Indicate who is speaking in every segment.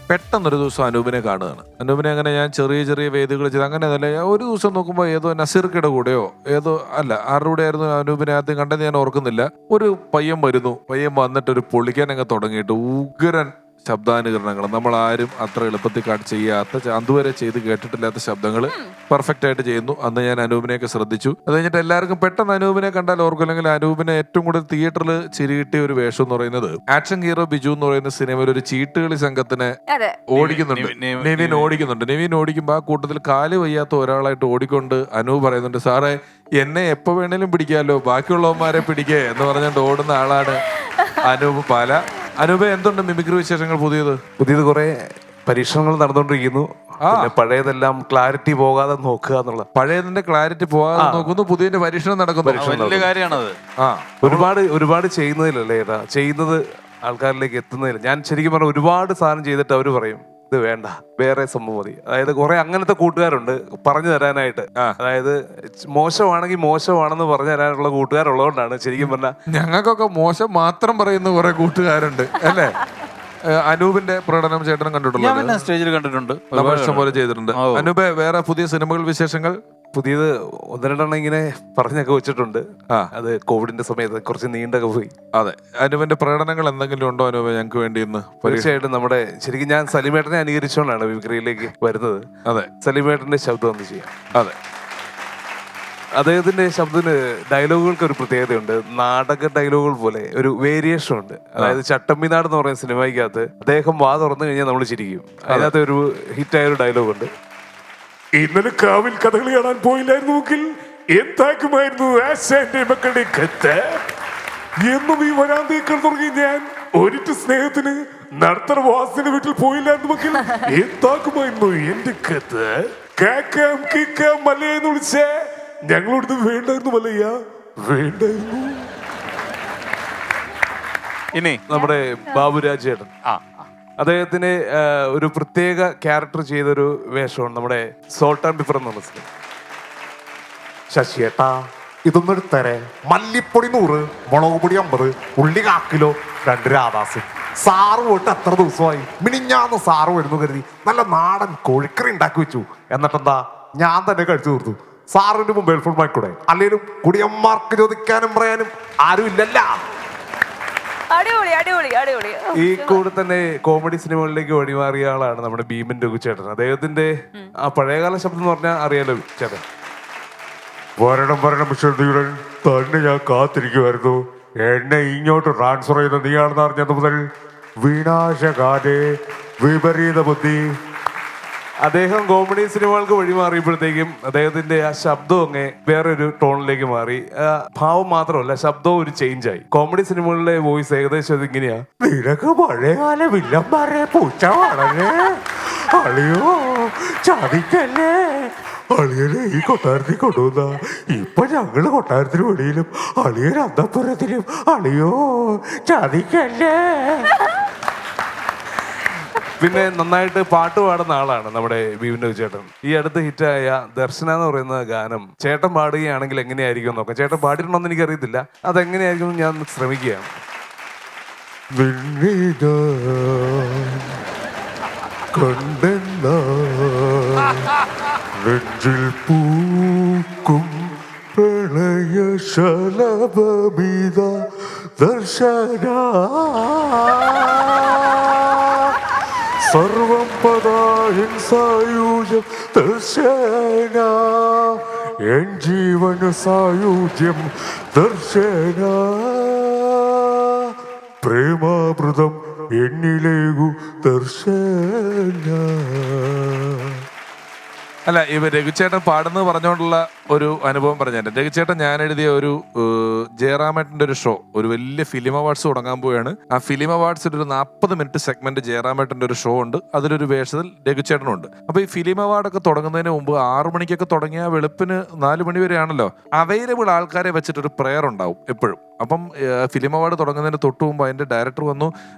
Speaker 1: പെട്ടെന്നൊരു ദിവസം അനൂപിനെ കാണുകയാണ്. അനൂപിനെ അങ്ങനെ ഞാൻ ചെറിയ ചെറിയ വേദികൾ ചെയ്ത് അങ്ങനെ അല്ല, ഒരു ദിവസം നോക്കുമ്പോൾ ഏതോ നസീർക്കയുടെ കൂടെയോ ഏതോ അല്ല ആരുടെ കൂടെ ആയിരുന്നു അനൂപിനെ ആദ്യം കണ്ടത് ഞാൻ ഓർക്കുന്നില്ല. ഒരു പയ്യൻ വരുന്നു, പയ്യൻ വന്നിട്ട് ഒരു പൊളിക്കാൻ അങ്ങ് തുടങ്ങിയിട്ട് ഉഗ്രൻ ശബ്ദാനുകരണങ്ങൾ, നമ്മൾ ആരും അത്ര എളുപ്പത്തിൽ ചെയ്യാത്ത, അതുവരെ ചെയ്ത് കേട്ടിട്ടില്ലാത്ത ശബ്ദങ്ങൾ പെർഫെക്റ്റ് ആയിട്ട് ചെയ്യുന്നു. അന്ന് ഞാൻ അനൂപിനെയൊക്കെ ശ്രദ്ധിച്ചു. അത് കഴിഞ്ഞിട്ട് എല്ലാവർക്കും പെട്ടെന്ന് അനൂപിനെ കണ്ടാൽ ഓർക്കും, അല്ലെങ്കിൽ അനൂപിനെ ഏറ്റവും കൂടുതൽ തിയേറ്ററിൽ ചിരികിട്ടിയ ഒരു വേഷം എന്ന് പറയുന്നത് ആക്ഷൻ ഹീറോ ബിജു എന്ന് പറയുന്ന സിനിമയിൽ ഒരു ചീട്ടുകളി സംഘത്തിനെ ഓടിക്കുന്നുണ്ട്. നെവിൻ ഓടിക്കുമ്പോൾ ആ കൂട്ടത്തിൽ കാല് വയ്യാത്ത ഒരാളായിട്ട് ഓടിക്കൊണ്ട് അനൂപ് പറയുന്നുണ്ട്, സാറേ എന്നെ എപ്പോ വേണേലും പിടിക്കാമല്ലോ, ബാക്കിയുള്ളവന്മാരെ പിടിക്കേ എന്ന് പറഞ്ഞുകൊണ്ട് ഓടുന്ന ആളാണ് അനൂപ് പാല. അനൂപ്, എന്തുണ്ട് മിമിക്രി വിശേഷങ്ങൾ? പുതിയത്
Speaker 2: കുറെ പരീക്ഷണങ്ങൾ നടന്നുകൊണ്ടിരിക്കുന്നു. പഴയതെല്ലാം ക്ലാരിറ്റി പോകാതെ നോക്കുക എന്നുള്ള,
Speaker 1: പഴയതിന്റെ ക്ലാരിറ്റി പോകാതെ നോക്കുന്നു, പുതിയതിന്റെ പരീക്ഷണം നടക്കുന്നു.
Speaker 3: കാര്യമാണത്.
Speaker 2: ഒരുപാട് ചെയ്യുന്നതിലല്ലേ ചെയ്യുന്നത് ആൾക്കാരിലേക്ക് എത്തുന്നതിൽ. ഞാൻ ശരിക്കും പറഞ്ഞ ഒരുപാട് സാധനം ചെയ്തിട്ട് അവര് പറയും ഇത് വേണ്ട, വേറെ സംഭവം മതി. അതായത് കുറെ അങ്ങനത്തെ കൂട്ടുകാരുണ്ട് പറഞ്ഞു തരാനായിട്ട്. അതായത് മോശമാണെങ്കിൽ മോശമാണെന്ന് പറഞ്ഞു തരാനുള്ള കൂട്ടുകാരുള്ളതുകൊണ്ടാണ് ശരിക്കും പറഞ്ഞാൽ.
Speaker 1: ഞങ്ങൾക്കൊക്കെ മോശം മാത്രം പറയുന്ന കുറെ കൂട്ടുകാരുണ്ട് അല്ലേ? അനൂപിന്റെ പ്രകടനം ചേട്ടനും കണ്ടിട്ടുള്ളത്?
Speaker 3: സ്റ്റേജിൽ കണ്ടിട്ടുണ്ട്,
Speaker 1: ഇഷ്ടം പോലെ ചെയ്തിട്ടുണ്ട്. അനൂപ്, വേറെ പുതിയ സിനിമകൾ വിശേഷങ്ങൾ?
Speaker 2: പുതിയത് ഒന്ന് രണ്ടെണ്ണം ഇങ്ങനെ പറഞ്ഞൊക്കെ വെച്ചിട്ടുണ്ട്. അത് കോവിഡിന്റെ സമയത്ത് കുറച്ച് നീണ്ടൊക്കെ പോയി.
Speaker 1: അതെ, അനൂപിന്റെ പ്രകടനങ്ങൾ എന്തെങ്കിലും ഉണ്ടോ അനൂപ് ഞങ്ങൾക്ക് വേണ്ടി ഇന്ന്?
Speaker 2: തീർച്ചയായിട്ടും നമ്മുടെ ശരിക്കും ഞാൻ സലീമേട്ടനെ അനുകരിച്ചുകൊണ്ടാണ് മിമിക്രിയിലേക്ക് വരുന്നത്.
Speaker 1: അതെ,
Speaker 2: സലീമേട്ടന്റെ ശബ്ദം ഒന്ന് ചെയ്യാം.
Speaker 1: അതെ,
Speaker 2: അദ്ദേഹത്തിന്റെ ശബ്ദത്തിന് ഡയലോഗുകൾക്ക് ഒരു പ്രത്യേകതയുണ്ട്. നാടക ഡയലോഗുകൾ പോലെ ഒരു വേരിയേഷൻ ഉണ്ട്. അതായത് ചട്ടമ്പിനാട് എന്ന് പറയുന്ന സിനിമയ്ക്കകത്ത് അദ്ദേഹം വാ തുറന്നു കഴിഞ്ഞാൽ നമ്മൾ ചിരിക്കും. അതിനകത്ത് ഒരു ഹിറ്റായ ഒരു ഡയലോഗ് ഉണ്ട്.
Speaker 4: ഇന്നലെ കാവിൽ കഥകളി കാണാൻ പോയില്ലായിരുന്നുവെങ്കിൽ എന്താക്കുമായിരുന്നു ആശാന്റെ മക്കളുടെ കത്ത് എന്നും ഈ വരാന്തേക്കൾ തുടങ്ങി ഞാൻ ഒരിറ്റ സ്നേഹത്തിന് നടത്തറ വാസിന്റെ വീട്ടിൽ പോയില്ലായിരുന്നുവെങ്കിൽ എന്താക്കുമായിരുന്നു എന്റെ കത്ത്. കേക്കാം കേക്കാം മല്ലയെന്ന് വിളിച്ചേ ഞങ്ങളോട് വേണ്ടായിരുന്നു മല്ലയ്യ, വേണ്ടായിരുന്നു.
Speaker 2: ഇനി നമ്മുടെ ബാബുരാജ് ചേട്ടൻ, അദ്ദേഹത്തിന് ഒരു പ്രത്യേക ക്യാരക്ടർ ചെയ്തൊരു വേഷമാണ് നമ്മുടെ സോൾട്ട് ആൻഡ് പെപ്പർ എന്ന് പറഞ്ഞ സിനിമ.
Speaker 4: ശശിയേട്ടാ ഇതൊന്നും എടുത്തരേ, മല്ലിപ്പൊടി 100, മുളക് പൊടി 50, ഉള്ളി 1 കിലോ, 2 രാധാസ്. സാറ് പോയിട്ട് എത്ര ദിവസമായി? മിനിഞ്ഞാന്ന് സാറ് വരുന്നു കരുതി നല്ല നാടൻ കോഴിക്കറി ഉണ്ടാക്കി വെച്ചു. എന്നിട്ടെന്താ ഞാൻ തന്നെ കഴിച്ചു തീർത്തു. സാറിന് മൊബൈൽ ഫോൺ വാങ്ങിക്കൂടെ? അല്ലെങ്കിലും കുടിയന്മാർക്ക് ചോദിക്കാനും പറയാനും ആരും ഇല്ലല്ല.
Speaker 2: ഈ കൂടെ തന്നെ കോമഡി സിനിമകളിലേക്ക് വഴിമാറിയ ആളാണ് നമ്മുടെ ഭീമൻ രഘുചേട്ടൻ. അദ്ദേഹത്തിന്റെ ആ പഴയകാല ശബ്ദം എന്ന് പറഞ്ഞാൽ അറിയാലോ ചേട്ടൻ.
Speaker 4: വരണം ശ്രദ്ധയുടൻ തന്നെ ഞാൻ കാത്തിരിക്കുമായിരുന്നു. എന്നെ ഇങ്ങോട്ട് ട്രാൻസ്ഫർ ചെയ്ത നീയാണെന്ന് അറിഞ്ഞത് മുതൽ വിനാശകാലേ വിപരീത ബുദ്ധി.
Speaker 2: അദ്ദേഹം കോമഡി സിനിമകൾക്ക് വഴിമാറിയപ്പോഴത്തേക്കും അദ്ദേഹത്തിന്റെ ആ ശബ്ദം അങ്ങ് വേറൊരു ടോണിലേക്ക് മാറി. ഭാവം മാത്രമല്ല, ശബ്ദവും ഒരു ചേഞ്ച് ആയി. കോമഡി സിനിമകളിലെ വോയിസ് ഏകദേശം ഇങ്ങനെയാ.
Speaker 4: നിനക്ക് പഴയകാല വില്ലന്മാരെ പൂച്ച വളരേ, അളിയോ ചതിക്കല്ലേ, അളിയനെ ഈ കൊട്ടാരത്തിൽ കൊണ്ടുവന്ന ഇപ്പൊ ഞങ്ങള് കൊട്ടാരത്തിന് വെളിയിലും അളിയൻ അന്തപ്പുരത്തിലും, അളിയോ ചതിക്കല്ലേ.
Speaker 2: പിന്നെ നന്നായിട്ട് പാട്ട് പാടുന്ന ആളാണ് നമ്മുടെ ഭീമൻ രഘുചേട്ടൻ. ഈ അടുത്ത് ഹിറ്റായ ദർശന എന്ന് പറയുന്ന ഗാനം ചേട്ടൻ പാടുകയാണെങ്കിൽ എങ്ങനെയായിരിക്കും നോക്കാം. ചേട്ടൻ പാടിയിട്ടുണ്ടോന്ന് എനിക്കറിയത്തില്ല, അതെങ്ങനെയായിരിക്കും ഞാൻ ശ്രമിക്കുകയാണ്.
Speaker 4: നെഞ്ചിൽ പൂക്കും പ്രളയ ശലഭമിത ദർശന സർവം പദാഹിൻ സായുജ്യം ദർശന എൻ ജീവന സായുജ്യം ദർശന പ്രേമാമൃതം എന്നിലേകു ദർശന.
Speaker 1: അല്ല, ഇവ രഘുചേട്ടൻ പാടുന്നത് പറഞ്ഞുകൊണ്ടുള്ള ഒരു അനുഭവം പറഞ്ഞാൽ, രഘുചേട്ടൻ ഞാൻ എഴുതിയ ഒരു ജയറാമേട്ടൻ്റെ ഒരു ഷോ, ഒരു വലിയ ഫിലിം അവാർഡ്സ് തുടങ്ങാൻ പോവുകയാണ്. ആ ഫിലിം അവാർഡ്സിൽ ഒരു 40 മിനിറ്റ് സെഗ്മെന്റ് ജയറാമേട്ടൻ്റെ ഒരു ഷോ ഉണ്ട്. അതിലൊരു വേഷത്തിൽ രഘുചേട്ടനുണ്ട്. അപ്പൊ ഈ ഫിലിം അവാർഡൊക്കെ തുടങ്ങുന്നതിന് മുമ്പ് 6 മണിക്കൊക്കെ തുടങ്ങിയ വെളുപ്പിന് 4 മണി വരെയാണല്ലോ. അവൈലബിൾ ആൾക്കാരെ വെച്ചിട്ടൊരു പ്രെയർ ഉണ്ടാവും എപ്പോഴും. അപ്പം ഫിലിം അവാർഡ് തുടങ്ങുന്നതിന് തൊട്ട് മുമ്പ് അതിന്റെ ഡയറക്ടർ വന്നു,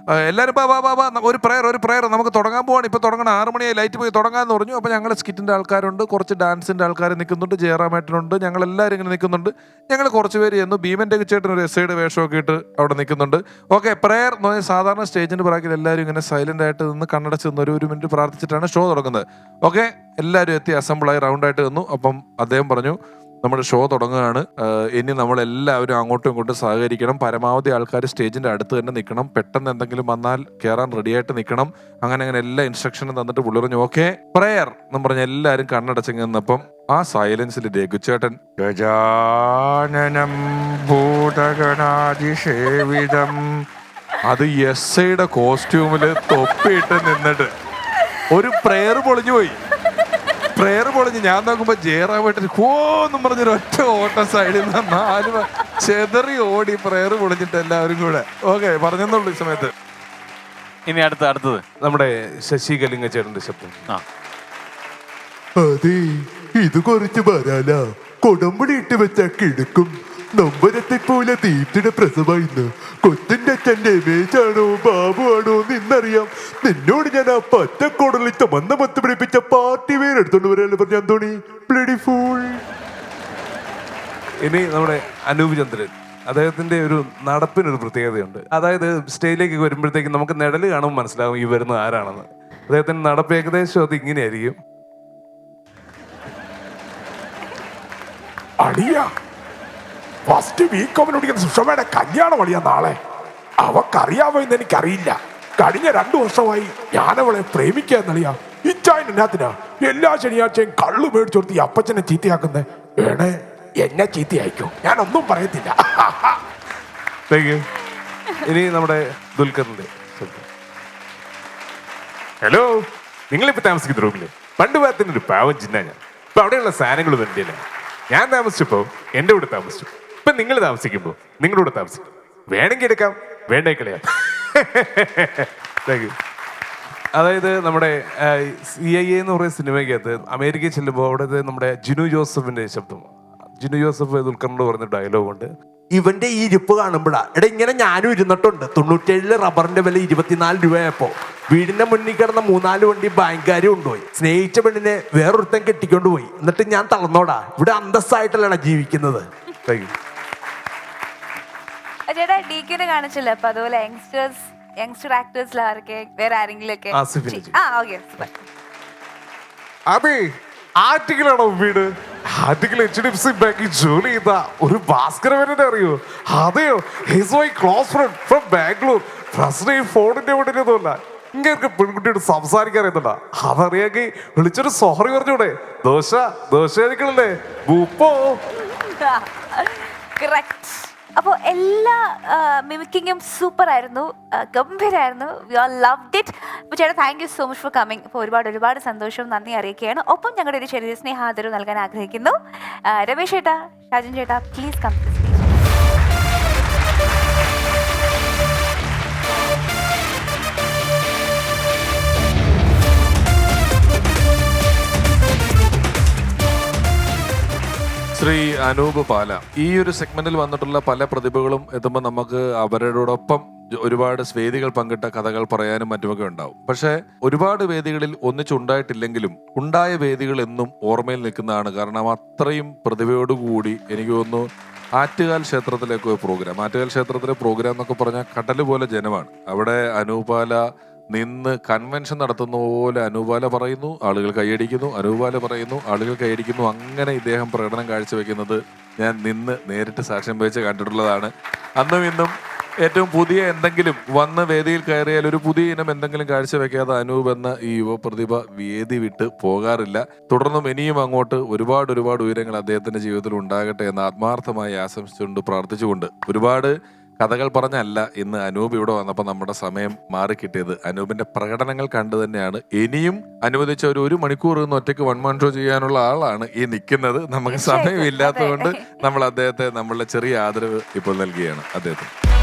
Speaker 1: എല്ലാവരും ഒരു പ്രയർ നമുക്ക് തുടങ്ങാൻ പോവാണ്, ഇപ്പൊ തുടങ്ങണം, 6 മണിയായി ലൈറ്റ് പോയി തുടങ്ങാന്ന് പറഞ്ഞു. അപ്പൊ ഞങ്ങൾ സ്കിറ്റിന്റെ ആൾക്കാരുണ്ട്, കുറച്ച് ഡാൻസിന്റെ ആൾക്കാർ നിൽക്കുന്നുണ്ട്, ജയറാമേട്ടനുണ്ട്, ഞങ്ങൾ എല്ലാവരും ഇങ്ങനെ നിൽക്കുന്നുണ്ട്. ഞങ്ങൾ കുറച്ച് പേര് ചെന്നു, ഭീമന്റെ ചേട്ടൻ ഒരു എസ്ഐയുടെ വേഷമൊക്കെ ഇട്ട് അവിടെ നിൽക്കുന്നുണ്ട്. ഓക്കെ, പ്രയർ എന്ന് പറഞ്ഞാൽ സാധാരണ സ്റ്റേജിന്റെ പിറകിൽ എല്ലാവരും ഇങ്ങനെ സൈലന്റ് ആയിട്ട് നിന്ന് കണ്ണടച്ച് നിന്ന് ഒരു മിനിറ്റ് പ്രാർത്ഥിച്ചിട്ടാണ് ഷോ തുടങ്ങുന്നത്. ഓക്കെ, എല്ലാവരും എത്തി അസംബിളായി റൗണ്ടായിട്ട് നിന്നു. അപ്പം അദ്ദേഹം പറഞ്ഞു, നമ്മുടെ ഷോ തുടങ്ങുകയാണ്, ഇനി നമ്മളെല്ലാവരും അങ്ങോട്ടും ഇങ്ങോട്ടും സഹകരിക്കണം, പരമാവധി ആൾക്കാർ സ്റ്റേജിന്റെ അടുത്ത് തന്നെ നിൽക്കണം, പെട്ടെന്ന് എന്തെങ്കിലും വന്നാൽ കയറാൻ റെഡിയായിട്ട് നിൽക്കണം, അങ്ങനെ എല്ലാ ഇൻസ്ട്രക്ഷനും തന്നിട്ട് പുള്ളി പറഞ്ഞു ഓക്കെ പ്രയർ എന്ന് പറഞ്ഞ എല്ലാവരും കണ്ണടച്ചങ്ങ് നിന്നപ്പം ആ സൈലൻസിൽ രഘുചേട്ടൻ ഗജാനനം ഭൂതഗണാതിസേവിതം, അത് എസ്ഐയുടെ കോസ്റ്റ്യൂമില് തൊപ്പിയിട്ട് നിന്നിട്ട് ഒരു പ്രയർ പൊളിഞ്ഞു പോയി. പ്രയർ പൊളിഞ്ഞ് ഞാൻ നോക്കുമ്പോ ജയറാമേട്ടൻ എന്നും പറഞ്ഞൊരു ഒറ്റ ഓട്ട സൈഡിൽ നിന്ന് 4 ചെതറി ഓടി പ്രയർ പൊളിഞ്ഞിട്ട് എല്ലാവരും കൂടെ. ഓക്കെ, പറഞ്ഞെന്നുള്ളൂ ഈ സമയത്ത്.
Speaker 2: ഇനി അടുത്തത് നമ്മുടെ ശശി കലിംഗ ചേട്ടന്റെ ശബ്ദം.
Speaker 3: അതെ, ഇത് കുറച്ച് വരാല കൊടമ്പടി ഇട്ട് വെച്ച കിടക്കും നമ്പരത്തെ പോലെ തീറ്റയുടെ പ്രസവമായിരുന്നു. കൊച്ചിന്റെ അച്ഛന്റെ രമേശാണോ ബാബു ആണോ നിന്നറിയാം. നിന്നോട് ഞാൻ ആ പച്ചക്കോടലിൽ ചമന്ന മത്ത് പിടിപ്പിച്ച പാർട്ടി വേറെ എടുത്തോണ്ട് വരാല്ലോ പറഞ്ഞ അന്തോണി ബ്ലഡി ഫൂൾ.
Speaker 2: ഇനി നമ്മുടെ അനൂപ് ചന്ദ്രൻ, അദ്ദേഹത്തിന്റെ ഒരു നടപ്പിനൊരു പ്രത്യേകതയുണ്ട്. അതായത് സ്റ്റേജിലേക്ക് വരുമ്പോഴത്തേക്കും നമുക്ക് നിഴല് കാണുമ്പോൾ മനസ്സിലാവും ഈ വരുന്ന ആരാണെന്ന്. അദ്ദേഹത്തിന്റെ നടപ്പ് ഏകദേശം അത് ഇങ്ങനെയായിരിക്കും.
Speaker 4: അടിയ ഫസ്റ്റ് വീക്ക് അവനോട് സുഷമയുടെ കല്യാണം അളിയാ നാളെ. അവക്കറിയാമോ എന്ന് എനിക്കറിയില്ല. കഴിഞ്ഞ 2 വർഷമായി ഞാനവളെ പ്രേമിക്കാന്നളിയാ. ഇച്ചായനാത്തിനാ എല്ലാ ശനിയാഴ്ചയും കള്ളു മേടിച്ചോർത്തി ഈ അപ്പച്ചനെ ചീത്തയാക്കുന്നേ. വേണേ എന്നെ ചീത്തയായിക്കോ, ഞാനൊന്നും പറയത്തില്ല.
Speaker 2: ഇനി നമ്മുടെ ദുൽഖറിന്റെ ശബ്ദം.
Speaker 4: ഹലോ, നിങ്ങളിപ്പോ താമസിക്കുന്ന റൂമില് പണ്ട് ഭാഗത്തിന് ഒരു പാവം ചിന്ന ഞാൻ. ഇപ്പൊ അവിടെയുള്ള സാധനങ്ങളൊന്നും എൻ്റെ അല്ല. ഞാൻ താമസിച്ചപ്പോ എന്റെ കൂടെ താമസിച്ചു. ഇപ്പൊ നിങ്ങൾ താമസിക്കുമ്പോ നിങ്ങളുടെ കൂടെ താമസിക്കും. വേണമെങ്കിൽ എടുക്കാം, വേണ്ടേ കളയാം.
Speaker 2: അതായത് നമ്മുടെ CIA എന്ന് പറയുന്ന സിനിമയ്ക്കകത്ത് അമേരിക്കയിൽ ചെല്ലുമ്പോൾ അവിടെ നമ്മുടെ ജിനു ജോസഫിന്റെ ശബ്ദം. ജിനു ജോസഫ് ദുൽഖറിനോട് പറഞ്ഞ ഡയലോഗ് ഉണ്ട്.
Speaker 3: ഇവന്റെ ഈ ഇരിപ്പ് കാണുമ്പോഴാ എടാ ഇങ്ങനെ ഞാനും ഇരുന്നിട്ടുണ്ട്. 97 റബ്ബറിന്റെ വില 24 രൂപയപ്പോ വീടിന്റെ മുന്നിൽ കിടന്ന 3-4 വണ്ടി ബാങ്കുകാർ കൊണ്ടുപോയി. സ്നേഹിച്ച പെണ്ണിനെ വേറൊരുത്തൻ കെട്ടിക്കൊണ്ട് പോയി. എന്നിട്ട് ഞാൻ തളർന്നോടാ. ഇവിടെ അന്തസ്സായിട്ടല്ലാണ് ജീവിക്കുന്നത്.
Speaker 5: ചേട്ടാ ഡീക്കിനെ കാണിച്ചില്ല അപ്പൊ അതുപോലെ യങ്സ്റ്റർ ആക്ടേഴ്സിൽ ആരൊക്കെ വേറെ ആരെങ്കിലും ഒക്കെ?
Speaker 4: അബി ആർട്ടിക്കിലാണോ വീട്? ആർട്ടിക്കിൾ HDFC ബാങ്കിൽ ജോലി ചെയ്ത ഒരു ഭാസ്കരവനെ അറിയോ? അതെയോ, his my close friend from Bangalore. പ്രശ്നം ഈ ഫോണിന്റെ വീട്ടിലൊന്നുമല്ല. ഇങ്ങനെ പെൺകുട്ടിയോട് സംസാരിക്കാൻ അറിയത്തില്ല. അതറിയാക്കി വിളിച്ചൊരു സോറി പറഞ്ഞൂടെ? ദോശ കഴിക്കണല്ലേ ഭൂപ്പോ.
Speaker 5: അപ്പോൾ എല്ലാ മിമിക്കിങ്ങും സൂപ്പർ ആയിരുന്നു, ഗംഭീരായിരുന്നു. We all loved it. അപ്പോൾ ചേട്ടാ thank you so much for coming. അപ്പോൾ ഒരുപാട് സന്തോഷവും നന്ദി അറിയിക്കുകയാണ്. ഒപ്പം ഞങ്ങളുടെ ഒരു ചെറിയ സ്നേഹാദരവ് നൽകാൻ ആഗ്രഹിക്കുന്നു. രമേശ് ചേട്ടാ, ഷാജൻ ചേട്ടാ, please come to the stage.
Speaker 1: Shri Anoop Pala, ഈ ഒരു സെഗ്മെന്റിൽ വന്നിട്ടുള്ള പല പ്രതിഭകളും എത്തുമ്പോൾ നമുക്ക് അവരോടൊപ്പം ഒരുപാട് വേദികൾ പങ്കിട്ട കഥകൾ പറയാനും മറ്റുമൊക്കെ ഉണ്ടാവും. പക്ഷെ ഒരുപാട് വേദികളിൽ ഒന്നിച്ചുണ്ടായിട്ടില്ലെങ്കിലും ഉണ്ടായ വേദികൾ എന്നും ഓർമ്മയിൽ നിൽക്കുന്നതാണ്. കാരണം അത്രയും പ്രതിഭയോടുകൂടി എനിക്ക് തോന്നുന്നു ആറ്റുകാൽ ക്ഷേത്രത്തിലേക്ക് പ്രോഗ്രാം, ആറ്റുകാൽ ക്ഷേത്രത്തിലെ പ്രോഗ്രാം എന്നൊക്കെ പറഞ്ഞാൽ കടല് പോലെ ജനമാണ്. അവിടെ അനൂപാല നിന്ന് കൺവെൻഷൻ നടത്തുന്ന പോലെ അനൂപാല പറയുന്നു, ആളുകൾ കൈയടിക്കുന്നു, അനൂപാല പറയുന്നു, ആളുകൾ കൈയടിക്കുന്നു. അങ്ങനെ ഇദ്ദേഹം പ്രകടനം കാഴ്ചവെക്കുന്നത് ഞാൻ നിന്ന് നേരിട്ട് സാക്ഷ്യം വഹിച്ച് കണ്ടിട്ടുള്ളതാണ്. അന്നും ഇന്നും ഏറ്റവും പുതിയ എന്തെങ്കിലും വന്ന് വേദിയിൽ കയറിയാൽ ഒരു പുതിയ ഇനം എന്തെങ്കിലും കാഴ്ചവെക്കാതെ അനൂപ് എന്ന ഈ യുവപ്രതിഭ വേദി വിട്ട് പോകാറില്ല. തുടർന്നും ഇനിയും അങ്ങോട്ട് ഒരുപാട് ഉയരങ്ങൾ അദ്ദേഹത്തിന്റെ ജീവിതത്തിൽ ഉണ്ടാകട്ടെ എന്ന് ആത്മാർത്ഥമായി ആശംസിച്ചുകൊണ്ട് പ്രാർത്ഥിച്ചുകൊണ്ട് ഒരുപാട് കഥകൾ പറഞ്ഞല്ല ഇന്ന് അനൂപ് ഇവിടെ വന്നപ്പോൾ നമ്മുടെ സമയം മാറിക്കിട്ടിയത് അനൂപിന്റെ പ്രകടനങ്ങൾ കണ്ടു തന്നെയാണ്. ഇനിയും അനുവദിച്ച ഒരു മണിക്കൂർ നിന്ന് ഒറ്റയ്ക്ക് 1 man ഷോ ചെയ്യാനുള്ള ആളാണ് ഈ നിൽക്കുന്നത്. നമുക്ക് സമയമില്ലാത്തതുകൊണ്ട് നമ്മൾ അദ്ദേഹത്തെ നമ്മളുടെ ചെറിയ ആദരവ് ഇപ്പോൾ നൽകുകയാണ് അദ്ദേഹത്തിന്.